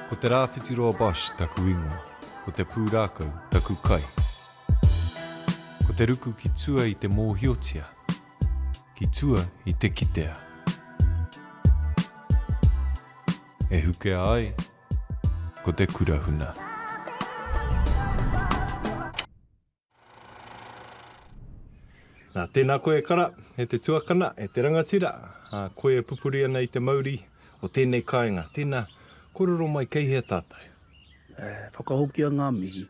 Ko te rāwhitiroa Bosch taku ingoa, ko te pūrākau taku kai. Ko te ruku ki tua i te mōhiotia, ki tua i te kitea. E hukea ai, ko te kurahuna. Nā, tēnā koe kara, e te tuakana, e te rangatira. Koe e pupuri ana i te Māori o tēnei kāinga. Tēnā, kororo mai kei hea tātai. Whakahoki a ngā mihi.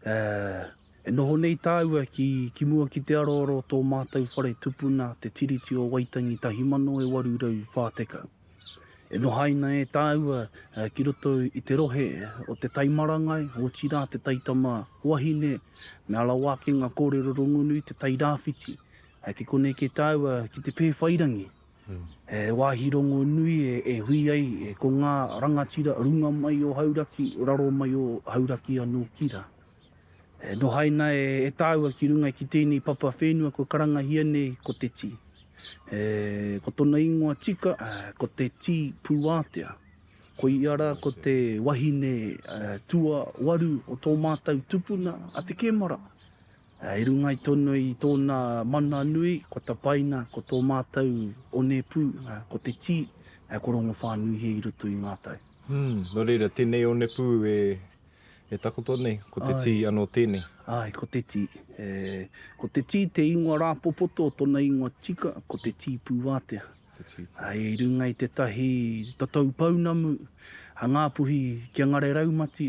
E noho nei tāua ki mua ki te aroro tō mātou whare tupuna te tiriti o Waitangi tahimano e warurau whātekau. E nohaina e tāua ki roto i te rohe o te taimarangai, o tira te taitama wahine, me ala wākenga kōrero rongunu, te tairāwhiti. Ki kone ke tāua ki te pēwhairangi. E wāhi rongo nui e hui ai ko ngā rangatira runga mai o hauraki, raro mai o hauraki anō kira. No haina e tāua ki runga ki tēnei papa whenua ko karangahia nei ko te ti. Ko tona ingoa tika, ko te ti pūātea. Ko i ara ko te wahine tua waru o tō mātou tupuna a te kemara. I runga i tono i tōna mana nui, ko ta paina, ko tō mātou o ne pū, ko te ti, ko rongo whānui he i roto i ngātai. No reira, tēnei o ne pū e takoto nei, ko te ti anō tēnei. Ai, ko te ti. Ko te ti, te ingoa rāpopoto, tōna ingoa tika, ko te ti pūātea. I runga i te tahi tatau paunamu, a ngā puhi ki a ngare raumati,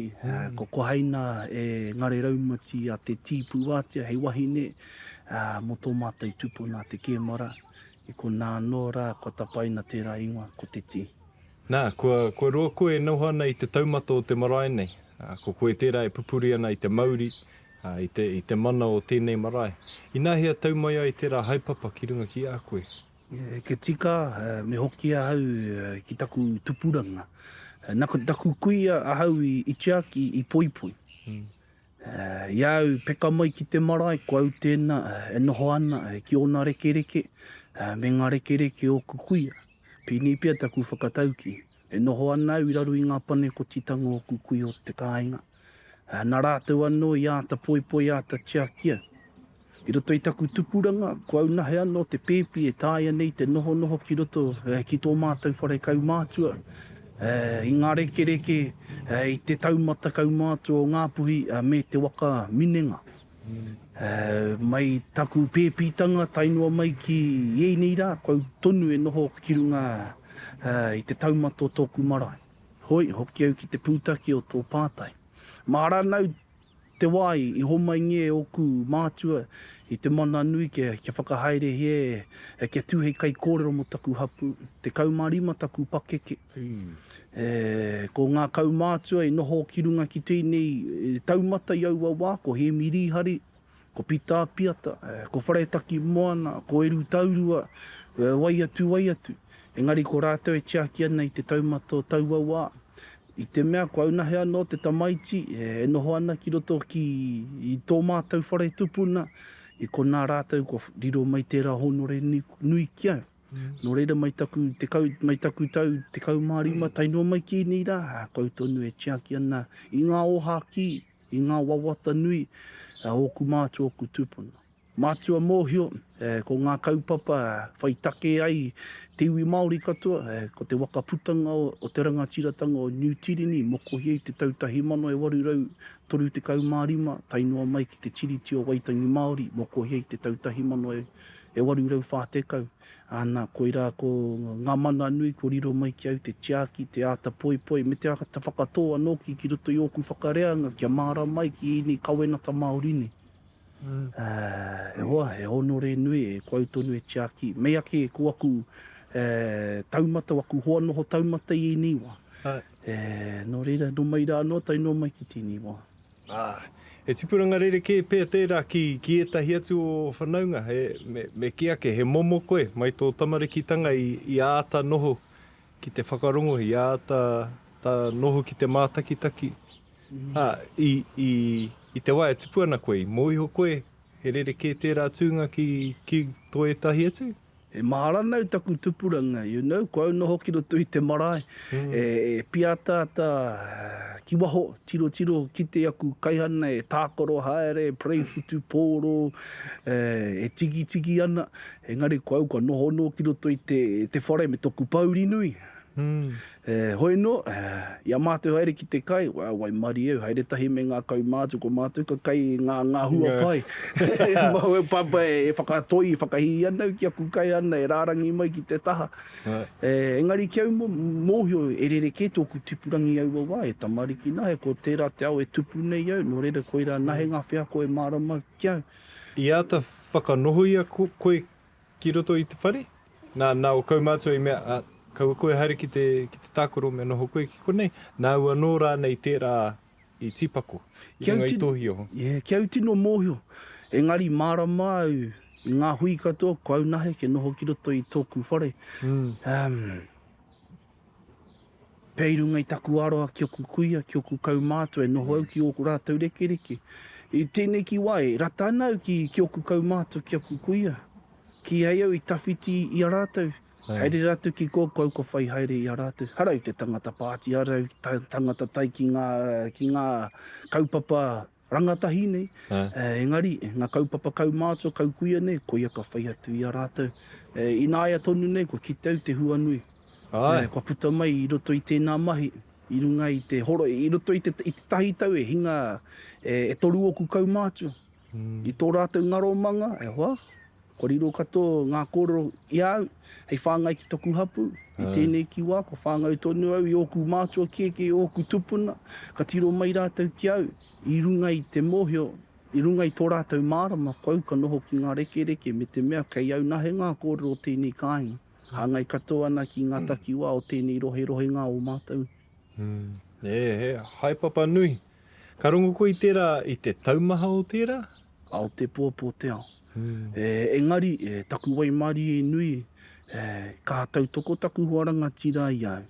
ko kohaina e ngare raumati a te ti pūātea, hei wahine, mo tō mātou tupuna te kēmara, i ko nā nora, ko tapaina tērā ingoa, ko te ti. Nā, kua roa koe e nauhana i te taumata o te marae nei. Ko koe tērā e pupuri ana i te Māori, i te mana o tēnei marae. I nā hea taumai ai tērā haipapa ki runga ki a koe. Ke tika, me hoki a hau ki taku tupuranga. Naka taku kuia a hau i tiaki i poipoi. Iau peka mai ki te marae, ko au tēnā e noho ana ki ona rekereke, me ngā rekereke o kukuia. Pini pia taku whakatauki. E noho ana au i raru i ngā pane ko titanga o kukui o te kāinga. Nā rātou anō i āta poipoi āta tiakia. I roto i taku tupuranga, ko au nahe anō te pēpi e tāia nei te noho ki roto ki tō mātou whare kaumātua. I ngā rekereke, i te taumata kaumātua o ngā puhi me te waka minenga. Mai taku pēpitanga, tainua mai ki iei rā, ko au tonu e noho ki runga i te taumata o tōku marae. Hoi, hoki au ki te pūtaki o tō pātai. Mara nau te wai i homai nge oku mātua i te mana nui ke whakahaere he ke tūhei kai kōrero mo taku hapu, te kaumarima taku pakeke. Ko ngā kaumātua i noho ki runga ki tēnei taumata i aua wā, ko he mirihari, ko pita Apiata, ko wharetaki moana, ko eru taurua, waiatu. Engari ko rātou e tiaki ana i te taumata o taua wā. I te mea, ko au nahe anō te tamaiti, e noho ana ki roto ki i tō mātou whare tupuna, i ko nā rātou ko riro mai tērā honore nui ki au. No reira mai taku tau, te kaumārima, tainua mai ki ni rā, ko au tonu e tiaki ana i ngā oha ki, i ngā wawata nui, oku mātua oku tupuna. Mātua mōhio, ko ngā kaupapa whaitake ai te iwi Māori katoa, ko te wakaputanga o te rangatiratanga o New Tirini, moko hiei te tautahi mano e warurau toru te kaumārima, tainua mai ki te tiriti o Waitangi Marae, moko hiei te tautahi mano e warurau whātekau. Ana, koe rā ko ngā mana nui, ko riro mai ki au te tiaki, te āta poipoi, me te ata whakatoa noki ki roto i oku whakareanga, kia māra mai ki ini kawenata Māori ni. E hoa, e honore nui, e ko au tonu e tiaki. Mei ake ko aku taumata, waku hoa noho taumata i niwa. No reira, no mai rā no, tainua mai ki tēnei wā. E tupuranga reire ke pēr tērā ki etahi atu o whanaunga, me ki ake, he momo koe, mai tō tamarekitanga i āta noho ki te whakarongo, i āta noho ki te mātakitaki. I te wai tupu ana koe, mōiho koe, he rere ke tērā tūnga ki tō etahi atu? E mahara nau taku tupuranga, you know, koe no hoki roto I te marae. E piata ki waho, tiro ki te aku kaihana, e tākoro haere, prei futu pōro, e tigi ana. Engari koe au ka noho ki roto I te whare me toku pauri nui. Hoi no, ia mātou haere ki te kai, wai mari eu, haere tahi me ngā kau mātou, ko mātou ka kai ngā hua pai. Mau e papa e whakatoi, whakahi anau ki aku kai ana, e rārangi mai ki te taha. Engari ki au mōhio, e rere ke tōku tipurangi au wā, e tamariki nahe, ko tērā te au e tupu nei au, no reira koe rā nahe ngā whea koe mārama ki au. I ata whakanoho ia koe ki roto I te whare? Nā o kau mātou I mea, kaua koe haere ki te tākoro me noho koe ki konei, nā ua nō rānei tērā I tipako, I runga I tohi oho. Ki au tino mōhio, engari mārama au, I ngā hui katoa, ko au nahe ke noho ki roto I tōku whare. Pei runga I taku aroa ki oku kuia, ki oku kau mātua, e noho au ki oku rātau reke. I tēnei ki wae, rata ana au ki oku kau mātua ki oku kuia. Ki ai au I tawhiti I a rātau. Haere rātou ki kō kau ka whai haere I a rātou. Harau te tangata pāti, harau tangata tai ki ngā kaupapa rangatahi nei. Engari, ngā kaupapa kau mātua, kau kuia nei, koia ka whai atu I a rātou. I nāia tonu nei, ko ki tau te huanui. Kua puta mai I roto I tēnā mahi. I runga I te horo, I roto I te tahi tau e hinga e toru oku kau mātua. I tō rātou ngaro manga, e hoa. Koriro katoa ngā kōrero I au, hei whāngai ki toku hapu, I tēnei ki wā, ko whāngai tonu au, I oku mātua keke, I oku tupuna, ka tiro mai rātou ki au, I runga I te mōhio, I runga I tō rātou mārama, kau ka noho ki ngā reke, me te mea, kei au nahe ngā kōrero o tēnei kāinga. Hāngai katoa ana ki ngā taki wā o tēnei rohe ngā o mātou. Hai papa nui. Ka rongo koe I te taumaha o tērā? Ao te pōpō te ao. Engari, taku wai mari e nui, ka tautoko taku huaranga tira I au.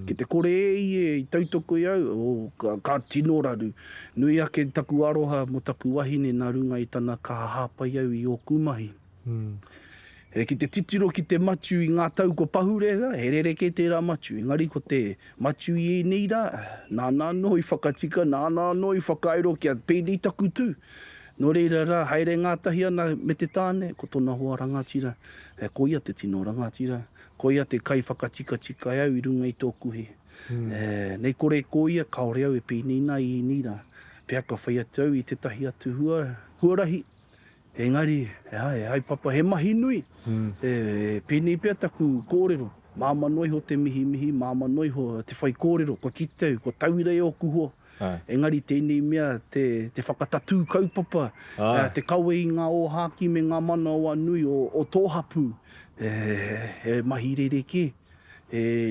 Ke te kore I tautoko I au, ka tino raru. Nui ake taku aroha mo taku wahine nā runga I tana ka hāpai au I oku mahi. Ki te titiro ki te matu I ngā tau ko pahurera, he rere ke tērā matu. Engari ko te matu I neira, nāna no I whakatika, nāna no I whakairo kia pēdei taku tū. No reira rā, haere ngātahi ana me te tāne, ko tōna hoa rangatira. Koia te tino rangatira. Koia te kai whakatika au I runga I tōku he. Nei kore koia, kaore au e pēnei nā I nira. Pea ka whai atu au I te tahi atu huarahi. Engari, hai papa, he mahi nui. Pēnei pea taku kōrero. Māma noi ho te mihi, māma noi ho te whai kōrero. Ko kitau, ko tauira E oku hoa. Engari tēnei mea te whakatatu kaupapa, te kawe I ngā o hāki me ngā mana o anui o tōhapu. Mahi rereke,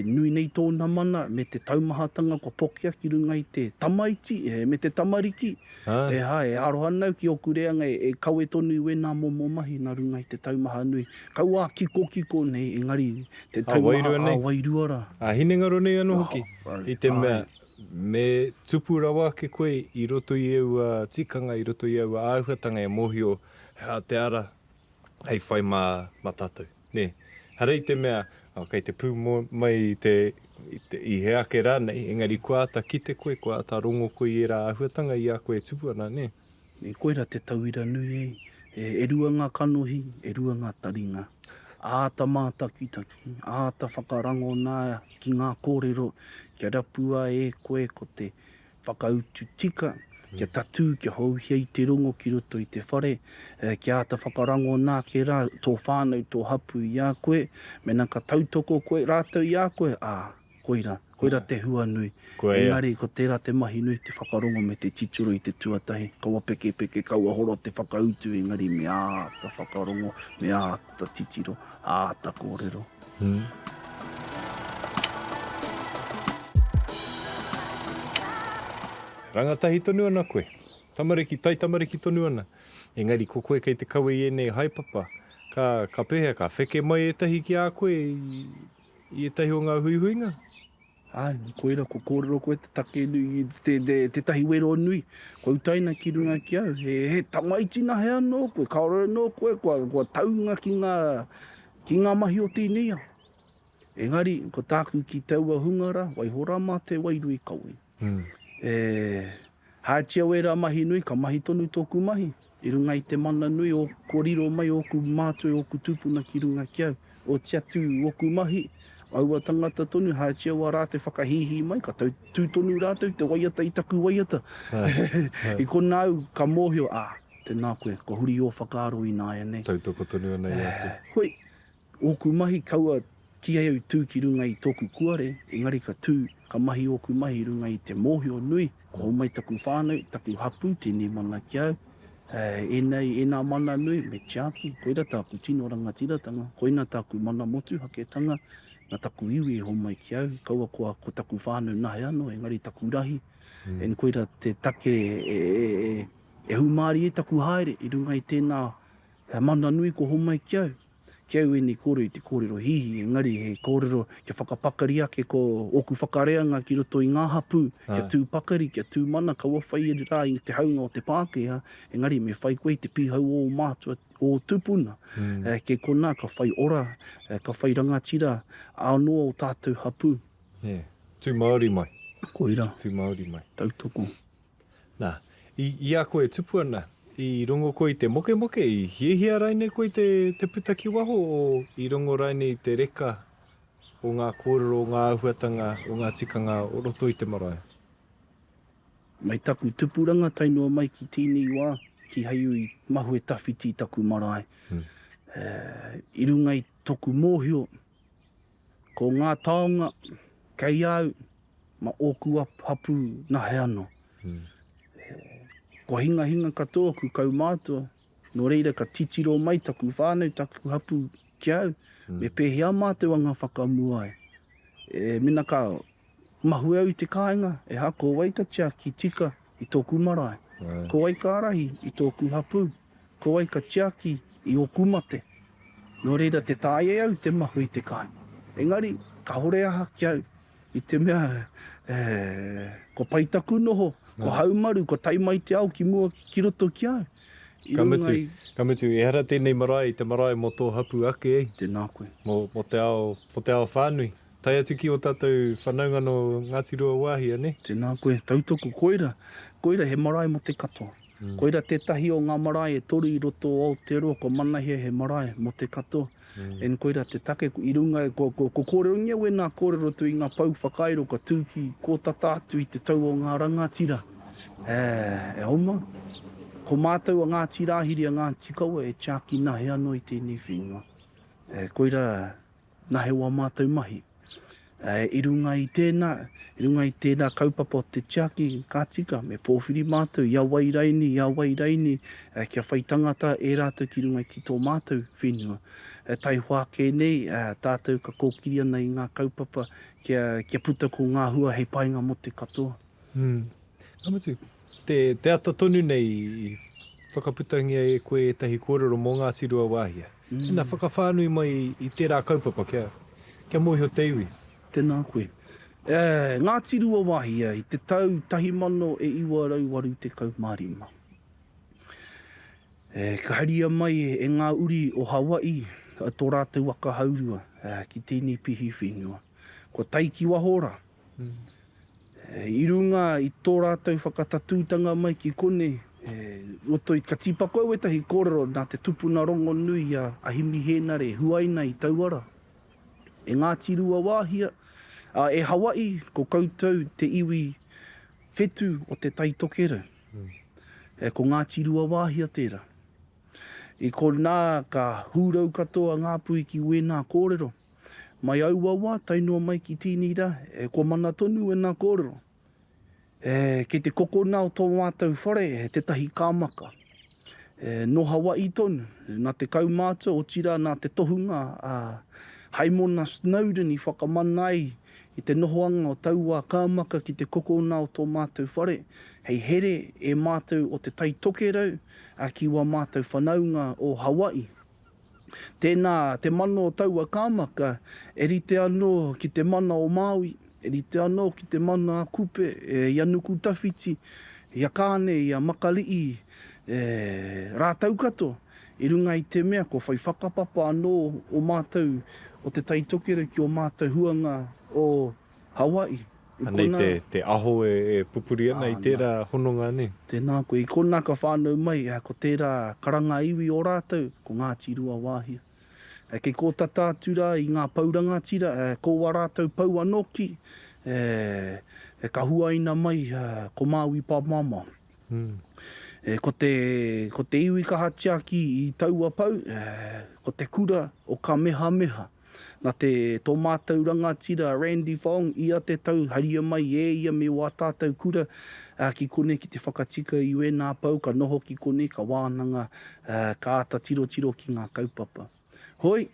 nui nei tōna mana me te taumahatanga ko pokia ki runga I te tamaiti, me te tamariki. Aroha nau ki oku reanga e kawe tonu I wena momo mahi nā runga I te taumaha nui. Kaua kiko nei, engari te taumaha wairuara. Hinengaro nei anō hoki, I te mea. Me tupu rawa ke koe I roto I au tikanga, I roto I au āuhatanga e mōhio te ara hei whai mā tātou. Ne, harei te mea, kei te pū mai I he ake rānei, engari kua ata ki te koe, kua ata rongo koe I rā āuhatanga I a koe tupu ana, ne? Ne, koe ra te tauira nui e rua ngā kanohi, e rua ngā taringa. Āta mātakitaki, āta whakarango nā ki ngā kōrero, kia rapua e koe ko te whakautu tika, kia tatu, kia hauhia I te rongo ki roto I te whare, kia āta whakarango nā ke rā, tō whānau, tō hapu I a koe, mena ka tautoko koe, rātau I a koe, koira te hua nui. Engari, ko tērā te mahi nui, te whakarongo me te tituro I te tuatahi. Kaua peke, kaua horo te whakautu, engari me āta whakarongo, me āta titiro, āta kōrero. Rangatahi tonu ana koe. Tamariki tonu ana. Engari, ko koe kei te kawe I nei haipapa. Ka pehea, ka wheke mai e tahi ki a koe I e tahi o ngā huihuinga. Koira, ko kōrero koe te take nui, te tahi wero nui. Ko utaina ki runga ki au. He tamaiti na he anō koe, kaore no koe, kua taunga ki ki ngā mahi o tēnei. Engari, ko tāku ki taua hungara, waihora mā te wairui kaui. Hātia wera mahi nui, ka mahi tonu tōku mahi. I runga i te mana nui o koriro mai o ku mātoi o ku tupuna ki runga ki au. O tiatu o ku mahi. Aua tangata tonu, hātia wā rā te whakahihi mai, ka tau tūtonu rātou, te waiata i taku waiata. I ko nāu, ka mōhio, tēnā koe, ko huri o whakaaro i nāia nei. Tautoko tonu ana i aku. Hoi, o ku mahi kaua ki ai au tū ki runga i tōku kuare, engari ka tū, ka mahi o ku mahi runga i te mōhio nui, ko homai taku whānau, taku hapu, tēnei mana ki au. Nā mana nui, me tiaki, koira tāku tino rangatiratanga, koina tāku mana motu haketanga, nā taku iwi e homai ki au, kaua ko taku whānau nahe anō, engari taku rahi, en koira te take e humari e taku haere, i runga i tēnā mana nui ko homai ki au. Ki au e ni kore i te kōrero hihi, engari he kōrero kia whakapakari ake ko oku whakareanga ki roto i ngā hapu, kia tū pakari, kia tū mana, kaua whai e rā i te haunga o te Pākehā, engari me whai koe te pihau o mātua o tupuna. Ke kona ka whai ora, ka whai rangatira, anoa o tātou hapu. Tū Māori mai. Koira. Tū Māori mai. Tautoko. Nā, i a koe tupu ana, i rongo koe te moke, i hiehia raine koe te putaki waho, o i rongo raine i te reka o ngā kōrero, o ngā ahuatanga, o ngā tikanga o roto i te marae? Mai taku tupuranga tainua mai ki tēnei wā, ki haiu i mahu e tawhiti taku marae. I runga i toku mōhio, ko ngā taonga, kei au, ma oku hapu nahe anō. Ko hinga katoa ku kaumātua, no reira ka titiro mai taku whānau, taku hapu ki au, me pēhea mātou anga whakamua e. Mina ka mahu au i te kāinga, e hako waikatia ki tika i tōku marae. Ko waikarahi i tōku hapu, ko waikatiaki i o kumate. No reira te tāie au te mahu i te kāinga. Engari, ka hore aha ki au, i te mea, ko paitaku noho, ko haumaru, ko taimai te au ki mua ki roto ki au. Ka mutu, e hara tēnei marae, i te marae mo tō hapu ake, ei? Tēnā koe. Mo te ao whānui. Tai atu ki o tātou whanaunga no Ngāti Rua Wāhia, ne? Tēnā koe, tautoko, koira. Koira he marae mo te katoa. Koira tētahi o ngā marae e toru i roto o Aotearoa, ko manahia he marae mo te katoa. En koira te take i runga, ko kōrero ngia we nā kōrero tu i ngā pau whakairo, ka tūki ko tatatu i te tau o ngā rangatira. E homa, ko mātou a ngā tirahiri a ngā tikaua e tiaki nahe anō i tēnei whenua. Koira nahe wā mātou mahi. I runga i tēnā kaupapa o te tiaki ka tika, me pōwhiri mātou, ia wairaini, kia whai tangata e rātou ki runga ki tō mātou whenua. Tai whāke nei, tātou ka kōkiri ana i ngā kaupapa, kia puta ko ngā hua hei painga mo te katoa. Amutu, te ata tonu nei, whakaputangia e koe e tahi kōrero mō Ngāti Rua Wāhia. Ina whakawhānui mai i tērā kaupapa, kia mōhio te iwi. Tēnā koe. Ngāti Rua Wāhia, i te tau tahi mano e iwa rauwaru te kaumārima. Ka haria mai e ngā uri o Hawaii, tō rātou waka haurua, ki tēnei pihi whenua. Ko taiki wahora. I runga i tō rātou whakatatūtanga mai ki kone, roto i ka tīpako au e tahi kōrero nā te tupuna rongo nui a ahimi hēnare, huaina i tauara. E Ngāti Rua Wāhia, e Hawaii, ko koutou te iwi whetu o te taitokera. Ko Ngāti Rua Wāhia tērā. I ko nā ka hūrau katoa ngā pui ki wēnā kōrero. Mai auawa, tainua mai ki tīnira, ko mana tonu e nā kōrero. Ke te koko nā o tō mātou whare, te tahi kāmaka. No Hawaii tonu, nā te kaumātua, o tira nā te tohunga, Haimona Snowden i whakamanai i te nohoanga o taua kāmaka ki te koko nā o tō mātou whare. Hei here e mātou o te taitokerau, a ki wā mātou whanaunga o Hawaii. Tēnā, te mana o taua kāmaka, e rite anō ki te mana o Māui, e rite anō ki te mana a kupe, ia nuku tawhiti, ia kāne, ia makalii, rātau kato. I runga i te mea, ko whai whakapapa anō o mātou, o te taitokere ki o mātou huanga o Hawaii. Anei te aho e pupuri ana i tērā hononga ne. Tēnā koe, i kona ka whānau mai, ko tērā karanga iwi o rātou, ko ngā tirua wāhia. Kei ko tatātura i ngā pauranga tira, ko wa rātou pau anoki, ka huaina mai, ko Māui Pāmama. Ko te iwi kahatiaki i taua pau, ko te kura o ka meha meha. Nā tō mātou rangatira Randy Fong, ia te tau haria mai ia me wā tātou kura, ki kone ki te whakatika i we nā pau, ka noho ki kone, ka wānanga, ka ata tiro ki ngā kaupapa. Hoi,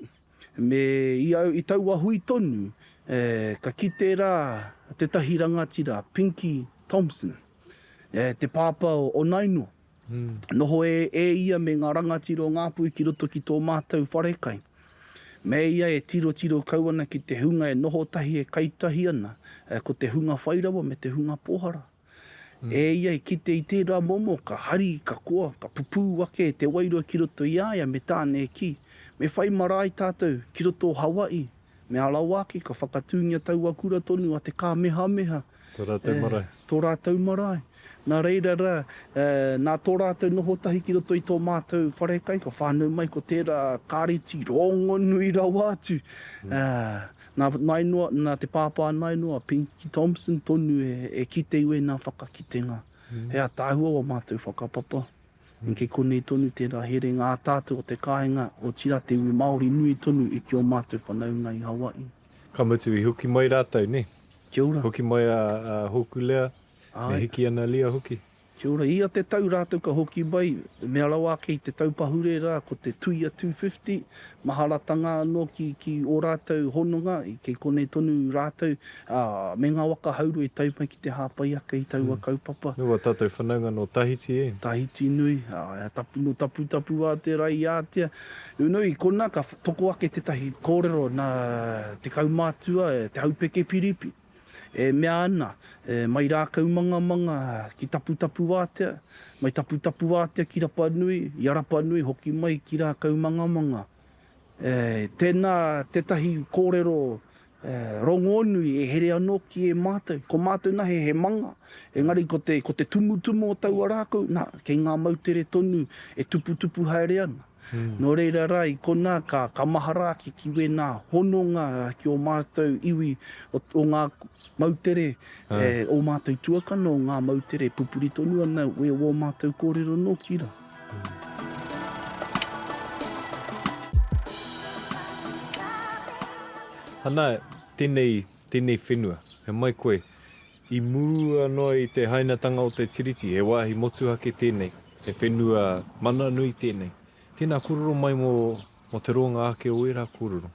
i taua hui tonu, ka kite rā te tahi rangatira Pinky Thompson, te pāpa o Nainoa. Noho ia me ngā rangatira o Ngāpui ki roto ki tō mātou wharekai. Me ia e tiro kauana ki te hunga e noho tahi e kaitahi ana, ko te hunga whairawa me te hunga pohara. Ia e kite i tērā momo, ka hari, ka koa, ka pupu wake, te wairua ki roto i aia, me tāne ki. Me whai marae tātou ki roto Hawaii, me ala wake, ka whakatūngia taua kura tonu a te kā meha meha. Tō rātou marae. Tō rātou marae. Nā reira rā, nā tō rātou noho tahi ki roto i tō mātou wharekai, ka whānau mai ko tērā kāreti rongo nui rau atu. Nā te pāpā Nainoa, Pinky Thompson, tonu e kite iwe nā whakakitenga. Hea tāhua wa mātou whakapapa. Kei konei tonu tērā here ngā tātou o te kāinga o tira te iwi Māori nui tonu i ki o mātou whanaunga i Hawaii. Ka mutu i hoki mai rātou, ne? Kia ora. Hoki mai a hoku lea. Me hiki ana lia hoki. Kia ora, ia te tau rātou ka hoki mai, me alawa kei te tau pahure rā, ko te tuia 250, maharatanga anō ki o rātou hononga, i kei konei tonu rātou, me ngā waka hauru e tau mai ki te hāpai aka i taua kaupapa. Nua tātou whanaunga no Tahiti e? Tahiti nui, tapu wā te rai ātea. Unui, kona ka toko ake te tahi kōrero na te kaumātua, te haupeke piripi. Mea ana, mai rā kaumanga ki tapu wātea, mai tapu wātea ki Rapa Nui, i Rapa Nui hoki mai ki rā kaumanga. Tēnā te tahi kōrero rongonui e here anō ki e mātou. Ko mātou nahe he manga. Engari ko te tumu o taua rākau, kei ngā mautere tonu e tupu haere ana. Nō reira rā, i kona ka mahara ki we nā hononga ki o mātou iwi o ngā mautere, o mātou tuakana o ngā mautere pupuri tonu ana we o mātou kōrero nō kira. Hana, tēnei whenua, he mai koe, i mua noa i te hainatanga o te tiriti, he wāhi motuhake tēnei, he whenua mana nui tēnei. Tēnā kororo mai mo te ronga ake o era kororo.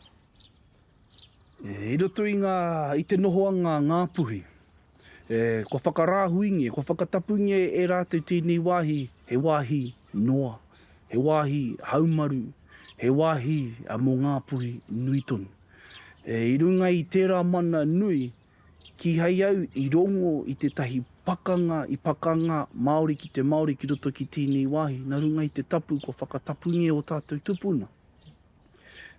I roto i te nohoanga Ngāpuhi, ko whakarāhuinge, ko whakatapunge e rātou tēnei wāhi, he wāhi noa, he wāhi haumaru, he wāhi mō Ngāpuhi nui tonu. I runga i tērā mana nui, ki hei au i rongo i te tahi pakanga Māori ki te Māori ki roto ki tēnei wāhi, nā runga i te tapu ko whakatapunge o tātou tupuna.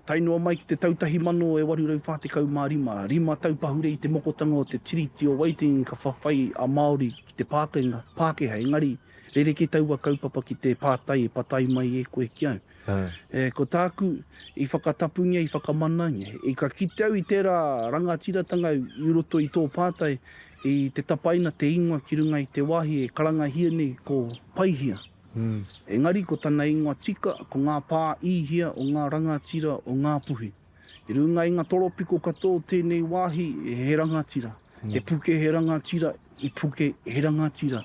Tainoa mai ki te tautahi mano e 845, rima taupahure i te mokotanga o te tiriti o Waitangi ka whawhai a Māori ki te Pākeha, engari rereke taua kaupapa ki te pātai e patai mai e koe ki au. Ko tāku i whakatapungia, i whakamananga, i ka kite au i tērā rangatiratanga i roto i tō pātai, i te tapaina te ingoa ki runga i te wāhi e karanga hiane ko paihia. Engari ko tana ingoa tika, ko ngā pā ihia o ngā rangatira o Ngāpuhi. I runga i ngā toropiko katoa tēnei wāhi he rangatira. He puke he rangatira, i puke he rangatira.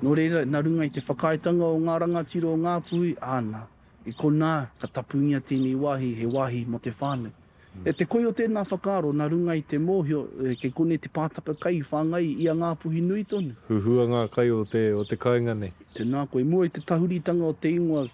Nō reira, nā runga i te whakaetanga o ngā rangatira o Ngāpuhi, āna. I kona ka tapungia tēnei wāhi, he wāhi mo te whānau. E te koi o tēnā whakaro, nā runga i te mōhio, ke kone te pātaka kai whāngai i a Ngāpuhi nui tonu. Huhua ngā kai o te kāinga nei. Tēnā koe, mua i te tahuritanga o te ingoa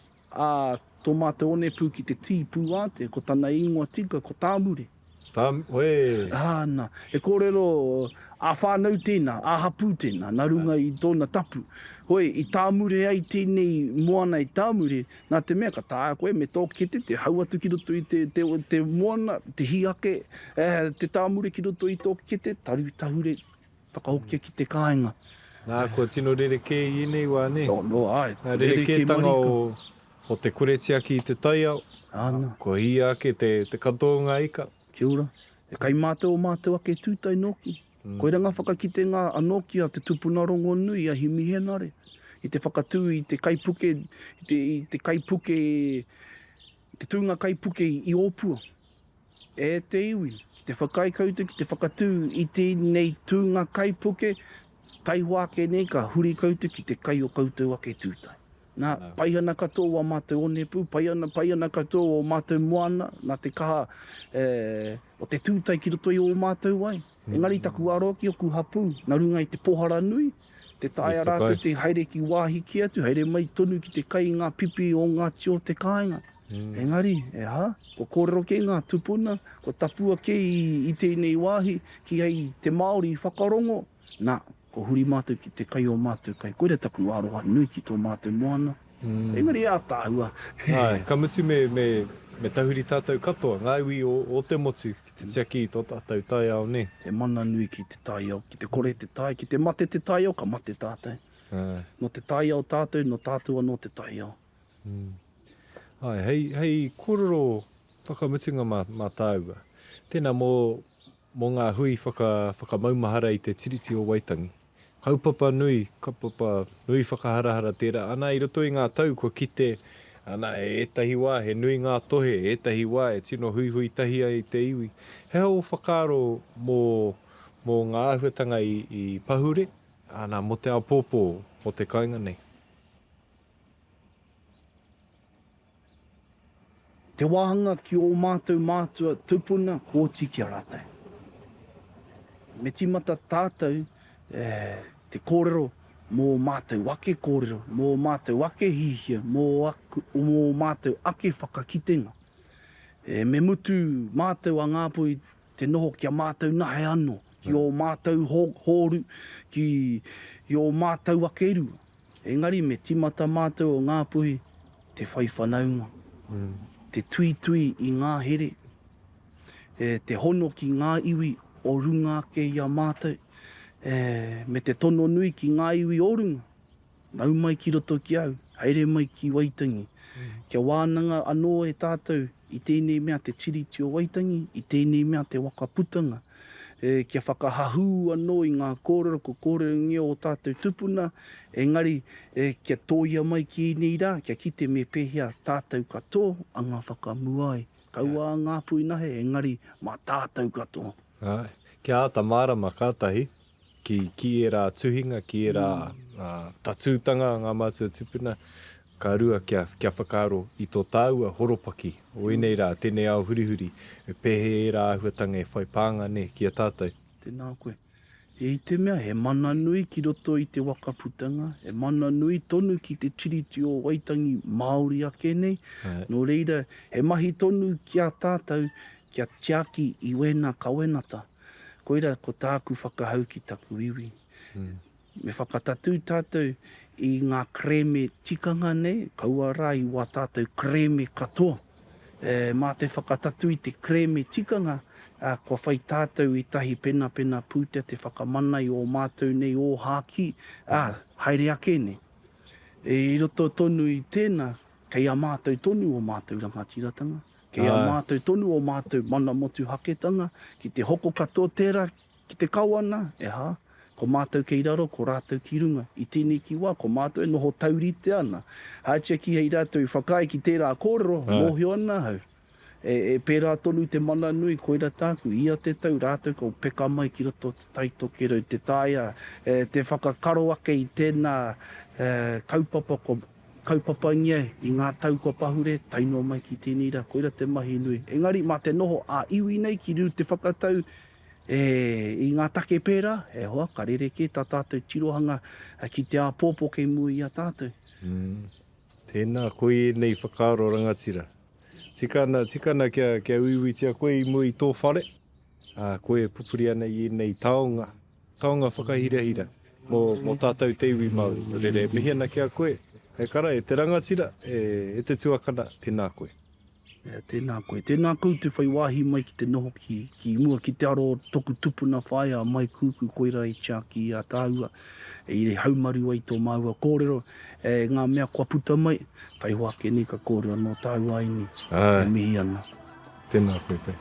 tō mātou one pū ki te tī pū āte, ko tana ingoa tika, ko tāmure. Oe. Nā. E kōrero, a whānau tēnā, a hapu tēnā, nā runga i tōna tapu. Hoi, i tāmure ai tēnei moana i tāmure, nā te mea ka tā koe me tō kete, te hauatu ki roto i te moana, te hiake, te tāmure ki roto i tō kete, taru tahure, whakahokia ki te kāinga. Nā, kua tino rereke i nei wā ne. No, ai. Nā rereke tanga o te kuretiaki i te taiao. Kua hi ake te katoa ika. Kia ora. E kai mātou o mātou ake tūtai noki. Koe ranga whakakite ngā anoki a te tupuna rongo nui a himi henare. I te whakatū i te kaipuke, i te kaipuke, i te tūnga kaipuke i Opua. E te iwi. Ki te whakaikautu, ki te whakatū i te nei tūnga kaipuke, tai wāke nei ka huri kautu ki te kai o koutou ake tūtai. Nā, paihana katoa o mātou onepu, paihana katoa o mātou moana, nā te kaha o te tūtai ki roto i o mātou wai. Engari taku aroki o ku hapu, nā runga i te pohara nui, te taia rātou te haere ki wāhi ki atu, haere mai tonu ki te kai ngā pipi o ngā tio te kāinga. Engari, ko kōrero ke ngā tupuna, ko tapua ke i tēnei wāhi, ki ai te Māori i whakarongo, nā, ko huri mātou ki te kai o mātou kai. Koere taku aroha nui ki tō mātou moana. Engari a tāhua. Ai, ka mutu me tahuri tātou katoa, ngā iwi o te motu, ki te tiaki i tō tātou tai au ne. Te mana nui ki te tai au, ki te kore te tai, ki te mate te tai au, ka mate tātou. No te tai au tātou, no tātou no te tai au. Ai, hei kororo whakamutunga mā tāua. Tēnā mō ngā hui whakamaumahara i te tiriti o Waitangi. Kaupapa nui whakaharahara tērā. Ana i roto i ngā tau kua kite, ana etahi wā, he nui ngā tohe, etahi wā, e tino hui tahi ai te iwi. He hau whakaro mō ngā ahuatanga i pahure, ana mo te apōpō o te kāinga nei. Te wāhanga ki o mātou mātua tupuna, kōti ki a rātai. Me timata tātou, te kōrero mō mātou wake kōrero, mō mātou wake hihia, mō mātou ake whakakitenga. Me mutu mātou a ngāpui te noho kia mātou nahe anō, ki o mātou hōru, ki o mātou ake rua. Engari me timata mātou o ngāpui te whaiwhanaunga, te tui i ngā here, te hono ki ngā iwi o runga ke ia mātou, me te tono nui ki ngā iwi o runga, nau mai ki roto ki au, haere mai ki Waitangi. Kia wānanga anō e tātou i tēnei mea te tiriti o Waitangi, i tēnei mea te wakaputanga. Kia whakahahu anō i ngā kōrero, ko kōrero ngia o tātou tupuna, engari kia tōia mai ki nei rā, kia kite me pehia tātou katoa, a ngā whakamuai. Kaua ngā pui nahe, engari mā tātou katoa. Ai, kia ata mārama kātahi, ki e rā tuhinga, ki e rā tatūtanga ngā mātua tupuna, ka rua kia whakaro i tō tāua horopaki, o inei rā, tēnei au hurihuri, pehe e rā ahuatanga e whai pānga ne, kia tātou. Tēnā koe. E i te mea, he mana nui ki roto i te wakaputanga, he mana nui tonu ki te tiriti o Waitangi Māori ake nei, no reira, he mahi tonu kia tātou, kia tiaki i wena ka wenata. Koira, ko tāku whakahau ki taku iwi. Me whakatatu tātou i ngā kreme tikanga nei, kaua rā i wā tātou kreme katoa. Mā te whakatatu i te kreme tikanga, ko whai tātou i tahi pena pūtea te whakamanai o mātou nei o hāki, haere ake nei. I roto tonu i tēnā, kei a mātou tonu o mātou rangatiratanga. Kei a mātou tonu o mātou mana motu haketanga, ki te hoko katoa tērā, ki te kawana, ko mātou kei raro, ko rātou ki runga. I tēnei ki wā, ko mātou e noho taurite ana. Hātia ki hei rātou i whakai ki tērā kōrero, mohio ana hau. Pērā tonu te mana nui, koira tāku, ia te tau rātou ko peka mai ki roto te taitokero, te tāia, te whakakaro ake i tēnā kaupapa ngia i ngā tau kua pahure, taino mai ki tēnei rā, koira te mahi nui. Engari, mā te noho a iwi nei ki riu te whakatau i ngā take pērā, hoa, ka rereke tā tātou tirohanga ki te āpōpō kei mui a tātou. Tēnā, koe nei whakaaro rangatira. Tikana kia uiwi tia koe i mui tō whare. koe pupuri ana i nei taonga whakahirahira mō tātou te iwi mau. Rere mihena kia koe, e kara e te rangatira, e te tuakana, tēnā koe. Tēnā koe. Tēnā kou te whai wāhi mai ki te noho ki mua ki te aro toku tupuna whaia mai kūku koira i tia ki a tāua. I re haumaru ai tō maua kōrero. Ngā mea kua puta mai, whai wāke ni ka kōrero no tāua ai ni. E mihi ana. Tēnā koe te.